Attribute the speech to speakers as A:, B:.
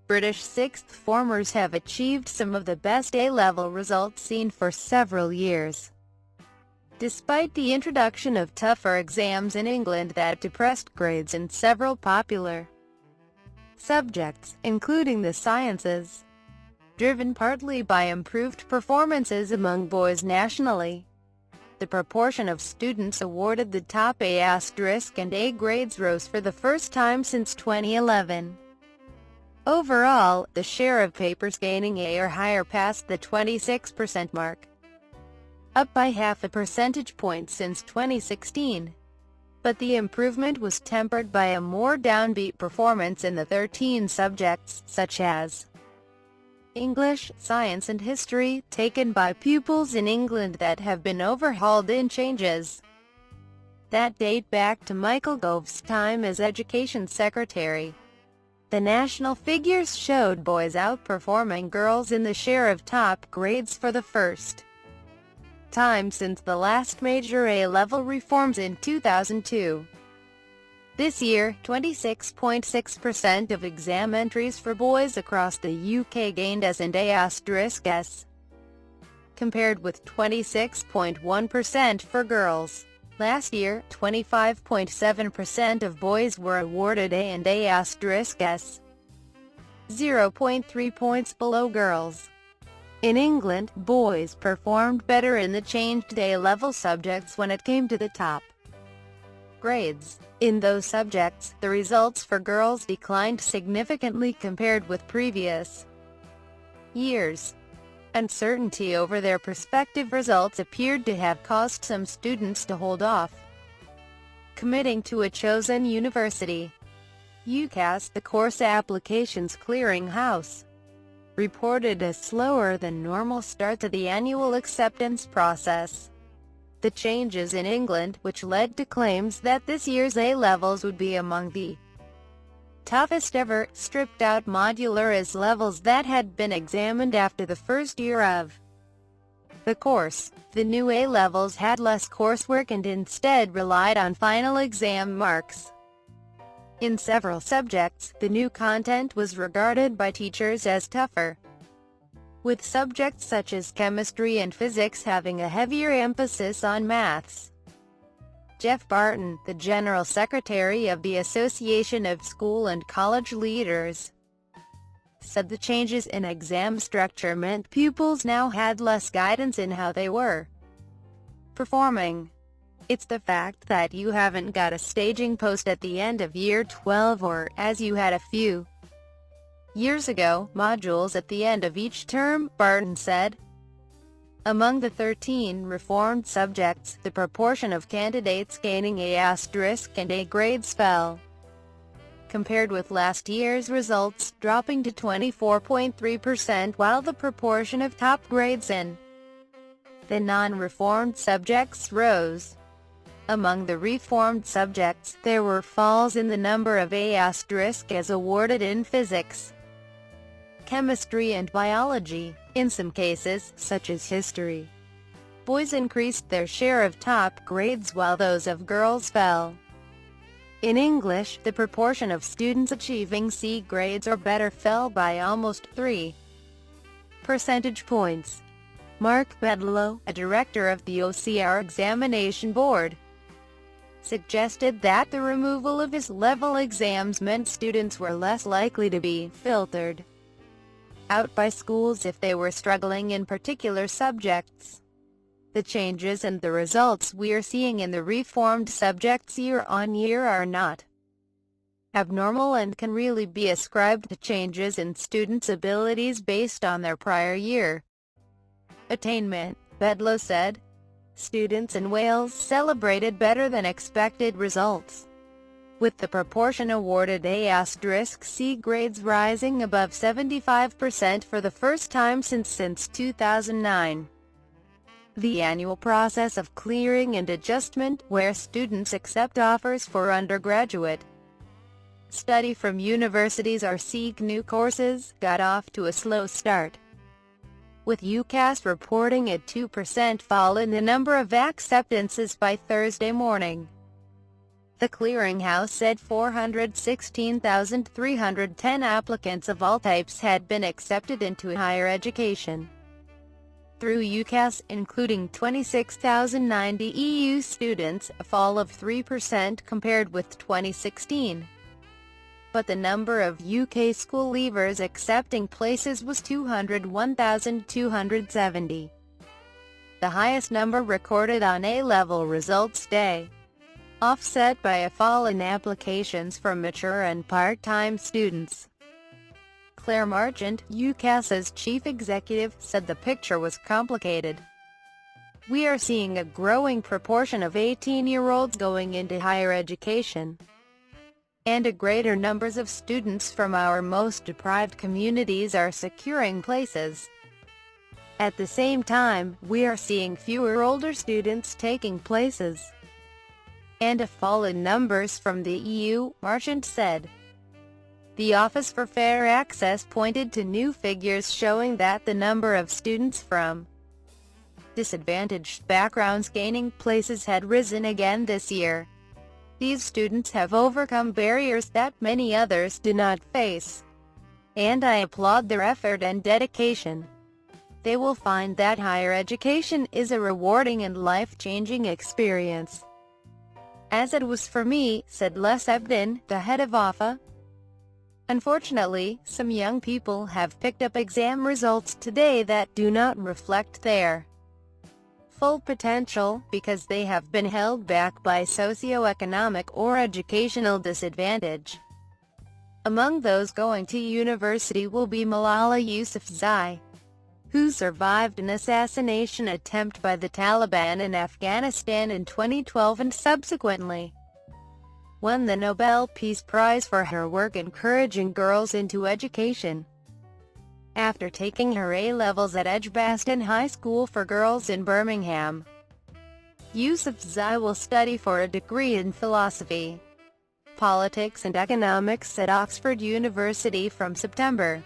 A: British sixth formers have achieved some of the best A-level results seen for several years. Despite the introduction of tougher exams in England that depressed grades in several popular subjects, including the sciences, driven partly by improved performances among boys nationally, the proportion of students awarded the top A** and A grades rose for the first time since 2011. Overall, the share of papers gaining A or higher passed the 26% mark, up by half a percentage point since 2016. But the improvement was tempered by a more downbeat performance in the 13 subjects, such as English, science and history, taken by pupils in England that have been overhauled in changes that date back to Michael Gove's time as Education Secretary. The national figures showed boys outperforming girls in the share of top grades for the first time since the last major A-level reforms in 2002. This year, 26.6% of exam entries for boys across the UK gained S and A*S, compared with 26.1% for girls. Last year, 25.7% of boys were awarded A and A*S, 0.3 points below girls. In England, boys performed better in the changed A-level subjects when it came to the top grades. In those subjects, the results for girls declined significantly compared with previous years. Uncertainty over their prospective results appeared to have caused some students to hold off committing to a chosen university. UCAS, the course applications clearinghouse, reported a slower than normal start to the annual acceptance process. The changes in England, which led to claims that this year's A-levels would be among the toughest ever, stripped out modular as levels that had been examined after the first year of the course. The new A-levels had less coursework and instead relied on final exam marks. In several subjects, the new content was regarded by teachers as tougher, with subjects such as chemistry and physics having a heavier emphasis on maths. Jeff Barton, the General Secretary of the Association of School and College Leaders, said the changes in exam structure meant pupils now had less guidance in how they were performing. It's the fact that you haven't got a staging post at the end of year 12 or, as you had a few years ago, modules at the end of each term, Barton said. Among the 13 reformed subjects, the proportion of candidates gaining A** and A grades fell, compared with last year's results, dropping to 24.3%, while the proportion of top grades in the non-reformed subjects rose. Among the reformed subjects, there were falls in the number of A** as awarded in physics, chemistry and biology. In some cases, such as history, boys increased their share of top grades while those of girls fell. In English, the proportion of students achieving C grades or better fell by almost 3 percentage points. Mark Bedlow, a director of the OCR Examination Board, suggested that the removal of his-level exams meant students were less likely to be filtered out by schools if they were struggling in particular subjects. The changes and the results we are seeing in the reformed subjects year on year are not abnormal and can really be ascribed to changes in students' abilities based on their prior year attainment, Bedlow said. Students in Wales celebrated better than expected results, with the proportion awarded A** C grades rising above 75% for the first time since 2009. The annual process of clearing and adjustment, where students accept offers for undergraduate study from universities or seek new courses, got off to a slow start, with UCAS reporting a 2% fall in the number of acceptances by Thursday morning. The clearinghouse said 416,310 applicants of all types had been accepted into higher education through UCAS, including 26,090 EU students, a fall of 3% compared with 2016. But the number of UK school leavers accepting places was 201,270, the highest number recorded on A-level results day, offset by a fall in applications from mature and part-time students. Claire Marchant, UCAS's chief executive, said the picture was complicated. We are seeing a growing proportion of 18-year-olds going into higher education, and a greater numbers of students from our most deprived communities are securing places. At the same time, we are seeing fewer older students taking places, and a fall in numbers from the EU, Marchant said. The Office for Fair Access pointed to new figures showing that the number of students from disadvantaged backgrounds gaining places had risen again this year. These students have overcome barriers that many others do not face, and I applaud their effort and dedication. They will find that higher education is a rewarding and life-changing experience, as it was for me, said Les Ebden, the head of OFA. Unfortunately, some young people have picked up exam results today that do not reflect their full potential, because they have been held back by socioeconomic or educational disadvantage. Among those going to university will be Malala Yousafzai, who survived an assassination attempt by the Taliban in Afghanistan in 2012 and subsequently won the Nobel Peace Prize for her work encouraging girls into education. After taking her A-levels at Edgbaston High School for Girls in Birmingham, Yousafzai will study for a degree in philosophy, politics and economics at Oxford University from September.